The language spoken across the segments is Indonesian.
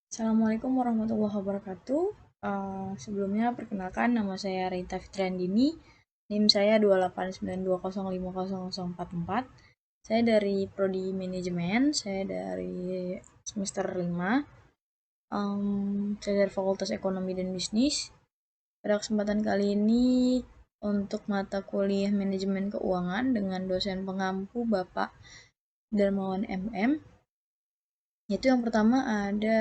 Assalamualaikum warahmatullahi wabarakatuh. Sebelumnya perkenalkan nama saya Rita Fitriandini. NIM saya 28920500044. Saya dari Prodi Manajemen, saya dari semester 5. Saya dari Fakultas Ekonomi dan Bisnis. Pada kesempatan kali ini untuk mata kuliah Manajemen Keuangan dengan dosen pengampu Bapak Darmawan MM. Yaitu yang pertama ada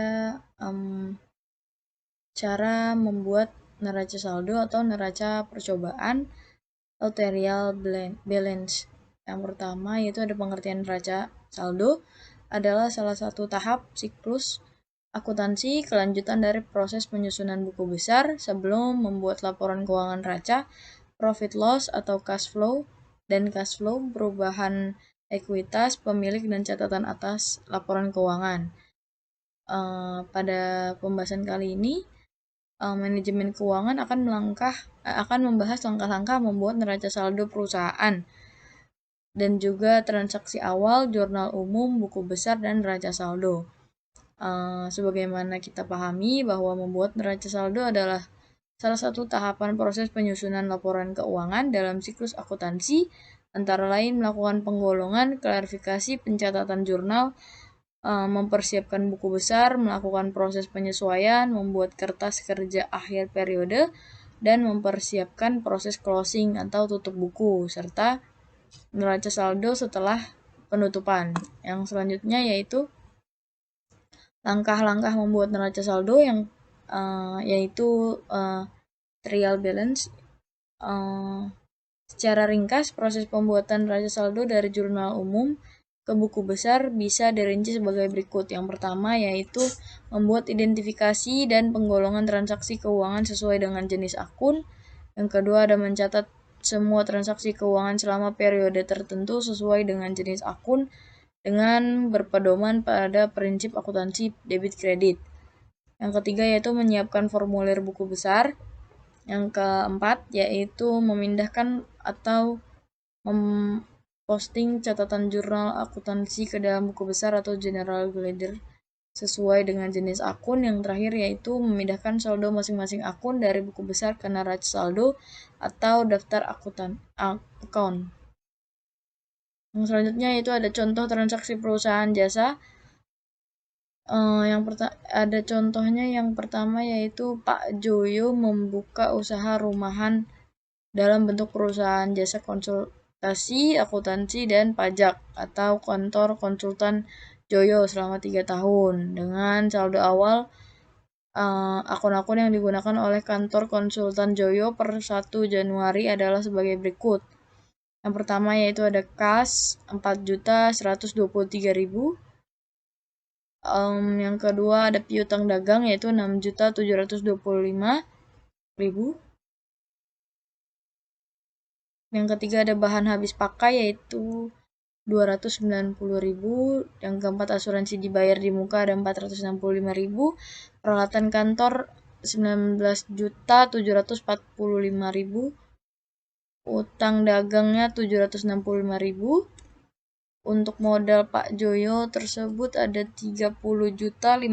cara membuat neraca saldo atau neraca percobaan atau trial balance. Yang pertama yaitu ada pengertian neraca saldo adalah salah satu tahap siklus akuntansi kelanjutan dari proses penyusunan buku besar sebelum membuat laporan keuangan neraca, profit loss atau cash flow, dan cash flow perubahan ekuitas pemilik dan catatan atas laporan keuangan. Pada pembahasan kali ini manajemen keuangan akan membahas langkah-langkah membuat neraca saldo perusahaan dan juga transaksi awal, jurnal umum, buku besar, dan neraca saldo. Sebagaimana kita pahami bahwa membuat neraca saldo adalah salah satu tahapan proses penyusunan laporan keuangan dalam siklus akuntansi, antara lain melakukan penggolongan, klarifikasi, pencatatan jurnal, mempersiapkan buku besar, melakukan proses penyesuaian, membuat kertas kerja akhir periode, dan mempersiapkan proses closing atau tutup buku, serta neraca saldo setelah penutupan. Yang selanjutnya yaitu langkah-langkah membuat neraca saldo yang yaitu trial balance. Secara ringkas, proses pembuatan neraca saldo dari jurnal umum ke buku besar bisa dirinci sebagai berikut. Yang pertama yaitu membuat identifikasi dan penggolongan transaksi keuangan sesuai dengan jenis akun. Yang kedua ada mencatat semua transaksi keuangan selama periode tertentu sesuai dengan jenis akun dengan berpedoman pada prinsip akuntansi debit kredit. Yang ketiga yaitu menyiapkan formulir buku besar. Yang keempat yaitu memindahkan atau memposting catatan jurnal akuntansi ke dalam buku besar atau general ledger sesuai dengan jenis akun. Yang terakhir yaitu memindahkan saldo masing-masing akun dari buku besar ke neraca saldo atau daftar account. Yang selanjutnya yaitu ada contoh transaksi perusahaan jasa. Ada contohnya, yang pertama yaitu Pak Joyo membuka usaha rumahan dalam bentuk perusahaan jasa konsultasi, akuntansi, dan pajak atau kantor konsultan Joyo selama 3 tahun dengan saldo awal akun-akun yang digunakan oleh kantor konsultan Joyo per 1 Januari adalah sebagai berikut. Yang pertama yaitu ada kas 4.123.000. Yang kedua ada piutang dagang yaitu 6.725.000. Yang ketiga ada bahan habis pakai yaitu 290.000. Yang keempat asuransi dibayar di muka ada 465.000. Peralatan kantor 19.745.000. Utang dagangnya 765.000. Untuk modal Pak Joyo tersebut ada 30.583.000.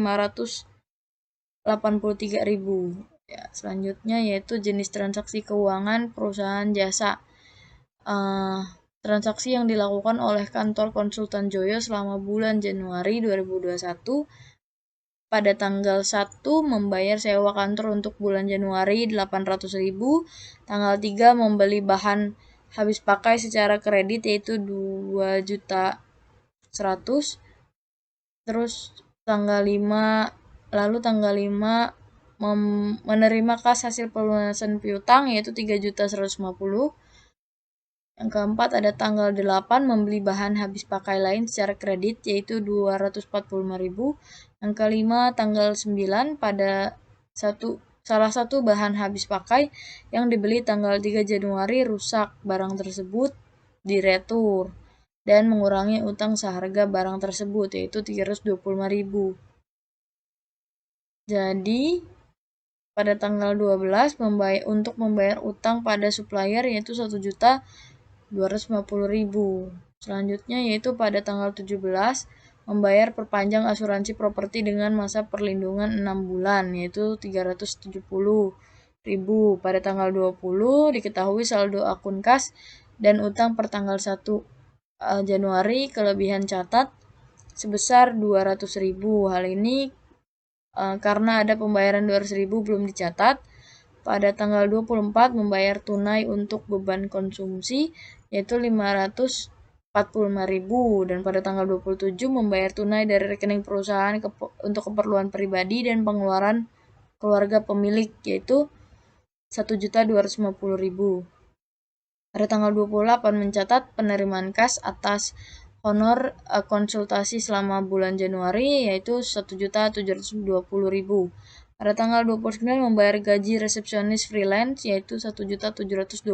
Ya, selanjutnya yaitu jenis transaksi keuangan perusahaan jasa. Transaksi yang dilakukan oleh kantor konsultan Joyo selama bulan Januari 2021 pada tanggal 1 membayar sewa kantor untuk bulan Januari 800.000, tanggal 3 membeli bahan habis pakai secara kredit yaitu 2.100.000. Terus tanggal 5 menerima kas hasil pelunasan piutang yaitu 3.150.000. Yang keempat ada tanggal 8 membeli bahan habis pakai lain secara kredit yaitu 245.000. Yang kelima tanggal 9 pada salah satu bahan habis pakai yang dibeli tanggal 3 Januari rusak, barang tersebut diretur dan mengurangi utang seharga barang tersebut yaitu 325.000. Jadi pada tanggal 12 untuk membayar utang pada supplier yaitu 1.250.000. Selanjutnya yaitu pada tanggal 17 membayar perpanjang asuransi properti dengan masa perlindungan 6 bulan, yaitu 370.000. Pada tanggal 20 diketahui saldo akun kas dan utang per tanggal 1 Januari kelebihan catat sebesar 200.000. Hal ini karena ada pembayaran 200.000 belum dicatat. Pada tanggal 24 membayar tunai untuk beban konsumsi yaitu 545.000, dan pada tanggal 27 membayar tunai dari rekening perusahaan untuk keperluan pribadi dan pengeluaran keluarga pemilik yaitu 1.250.000. Pada tanggal 28 mencatat penerimaan kas atas honor konsultasi selama bulan Januari yaitu 1.720.000. Pada tanggal 29 membayar gaji resepsionis freelance yaitu 1.725.000.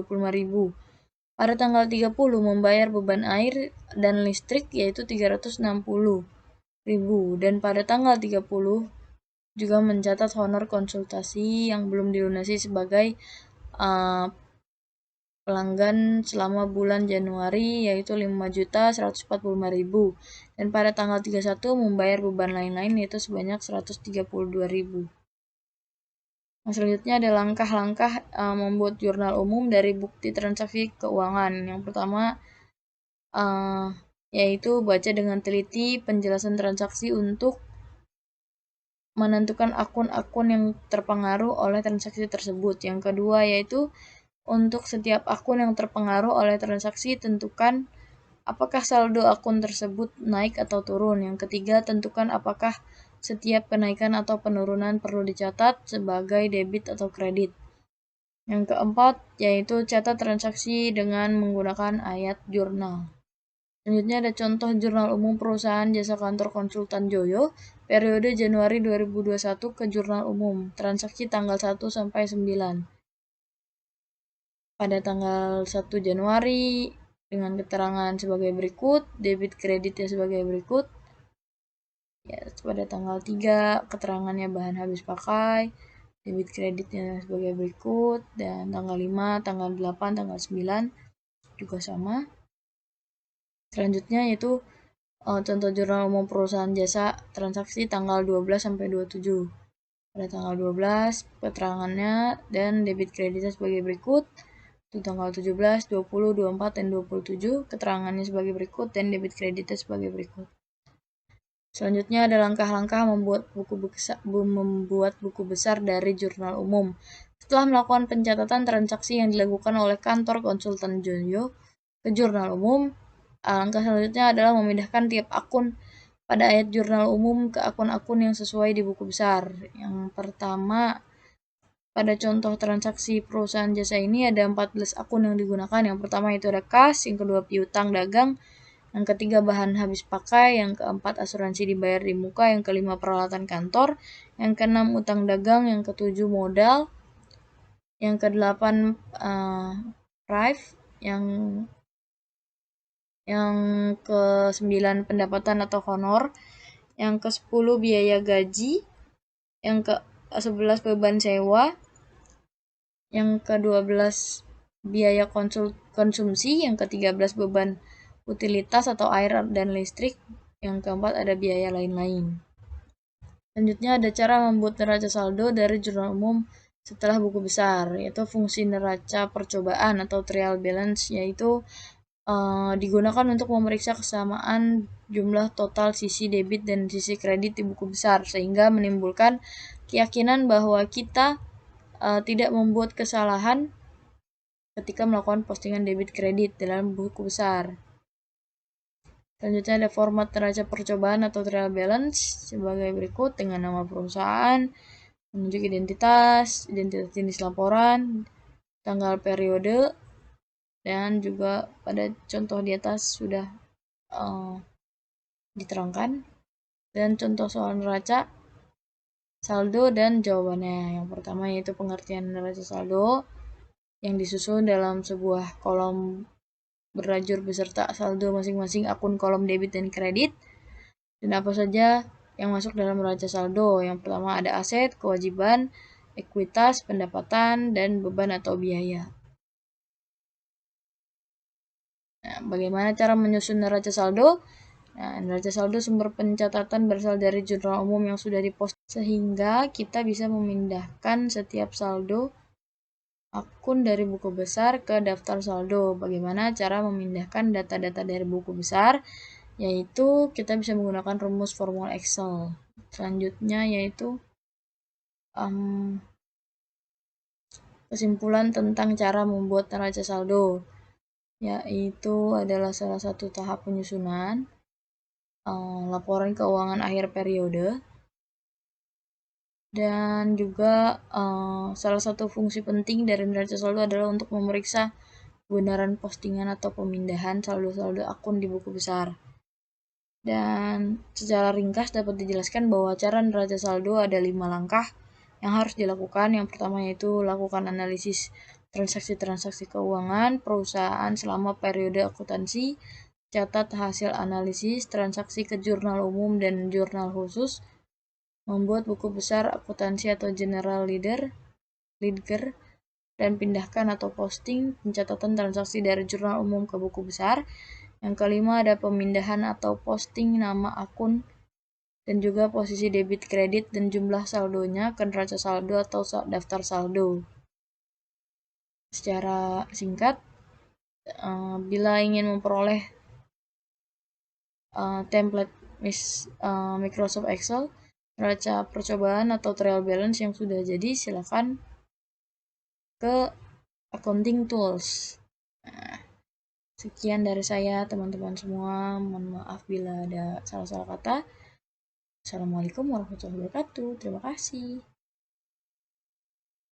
Pada tanggal 30 membayar beban air dan listrik yaitu 360.000, dan pada tanggal 30 juga mencatat honor konsultasi yang belum dilunasi sebagai pelanggan selama bulan Januari yaitu 5.145.000, dan pada tanggal 31 membayar beban lain-lain yaitu sebanyak 132.000. Nah, selanjutnya ada langkah-langkah membuat jurnal umum dari bukti transaksi keuangan. Yang pertama yaitu baca dengan teliti penjelasan transaksi untuk menentukan akun-akun yang terpengaruh oleh transaksi tersebut. Yang kedua yaitu untuk setiap akun yang terpengaruh oleh transaksi tentukan apakah saldo akun tersebut naik atau turun. Yang ketiga, tentukan apakah setiap kenaikan atau penurunan perlu dicatat sebagai debit atau kredit. Yang keempat, yaitu catat transaksi dengan menggunakan ayat jurnal. Selanjutnya ada contoh jurnal umum perusahaan jasa kantor konsultan Joyo periode Januari 2021 ke jurnal umum transaksi tanggal 1 sampai 9. Pada tanggal 1 Januari dengan keterangan sebagai berikut, debit kreditnya sebagai berikut. Ya, pada tanggal 3 keterangannya bahan habis pakai, debit kreditnya sebagai berikut, dan tanggal 5, tanggal 8, tanggal 9 juga sama. Selanjutnya yaitu contoh jurnal umum perusahaan jasa transaksi tanggal 12 sampai 27. Pada tanggal 12 keterangannya dan debit kreditnya sebagai berikut. Untuk tanggal 17, 20, 24, dan 27 keterangannya sebagai berikut dan debit kreditnya sebagai berikut. Selanjutnya ada langkah-langkah membuat buku besar dari jurnal umum. Setelah melakukan pencatatan transaksi yang dilakukan oleh kantor konsultan Joyo ke jurnal umum, langkah selanjutnya adalah memindahkan tiap akun pada ayat jurnal umum ke akun-akun yang sesuai di buku besar. Yang pertama, pada contoh transaksi perusahaan jasa ini ada 14 akun yang digunakan. Yang pertama itu ada kas, yang kedua piutang dagang, yang ketiga bahan habis pakai, yang keempat asuransi dibayar di muka, yang kelima peralatan kantor, yang keenam utang dagang, yang ketujuh modal, yang kedelapan prive, yang ke-9 pendapatan atau honor, yang ke-10 biaya gaji, yang ke-11 beban sewa, yang ke-12 biaya konsumsi, yang ke-13 beban utilitas atau air dan listrik, yang keempat ada biaya lain-lain. Selanjutnya ada cara membuat neraca saldo dari jurnal umum setelah buku besar, yaitu fungsi neraca percobaan atau trial balance, yaitu digunakan untuk memeriksa kesamaan jumlah total sisi debit dan sisi kredit di buku besar sehingga menimbulkan keyakinan bahwa kita tidak membuat kesalahan ketika melakukan postingan debit kredit dalam buku besar. Selanjutnya ada format neraca percobaan atau trial balance sebagai berikut dengan nama perusahaan, menunjuk identitas jenis laporan, tanggal periode, dan juga pada contoh di atas sudah diterangkan, dan contoh soal neraca saldo dan jawabannya. Yang pertama yaitu pengertian neraca saldo yang disusun dalam sebuah kolom berlajur beserta saldo masing-masing akun kolom debit dan kredit, dan apa saja yang masuk dalam neraca saldo. Yang pertama ada aset, kewajiban, ekuitas, pendapatan, dan beban atau biaya. Nah, bagaimana cara menyusun neraca saldo? Nah, neraca saldo sumber pencatatan berasal dari jurnal umum yang sudah dipost, sehingga kita bisa memindahkan setiap saldo akun dari buku besar ke daftar saldo. Bagaimana cara memindahkan data-data dari buku besar? Yaitu kita bisa menggunakan rumus formula Excel. Selanjutnya yaitu kesimpulan tentang cara membuat neraca saldo, yaitu adalah salah satu tahap penyusunan laporan keuangan akhir periode, dan juga salah satu fungsi penting dari neraca saldo adalah untuk memeriksa kebenaran postingan atau pemindahan saldo-saldo akun di buku besar. Dan secara ringkas dapat dijelaskan bahwa cara neraca saldo ada 5 langkah yang harus dilakukan. Yang pertama yaitu lakukan analisis transaksi-transaksi keuangan perusahaan selama periode akuntansi, catat hasil analisis transaksi ke jurnal umum dan jurnal khusus, membuat buku besar akuntansi atau general ledger, dan pindahkan atau posting pencatatan transaksi dari jurnal umum ke buku besar. Yang kelima ada pemindahan atau posting nama akun dan juga posisi debit kredit dan jumlah saldonya ke neraca saldo atau daftar saldo. Secara singkat, bila ingin memperoleh template Microsoft Excel, neraca percobaan atau trial balance yang sudah jadi, silakan ke Accounting Tools. Nah, sekian dari saya teman-teman semua. Mohon maaf bila ada salah-salah kata. Assalamualaikum warahmatullahi wabarakatuh. Terima kasih.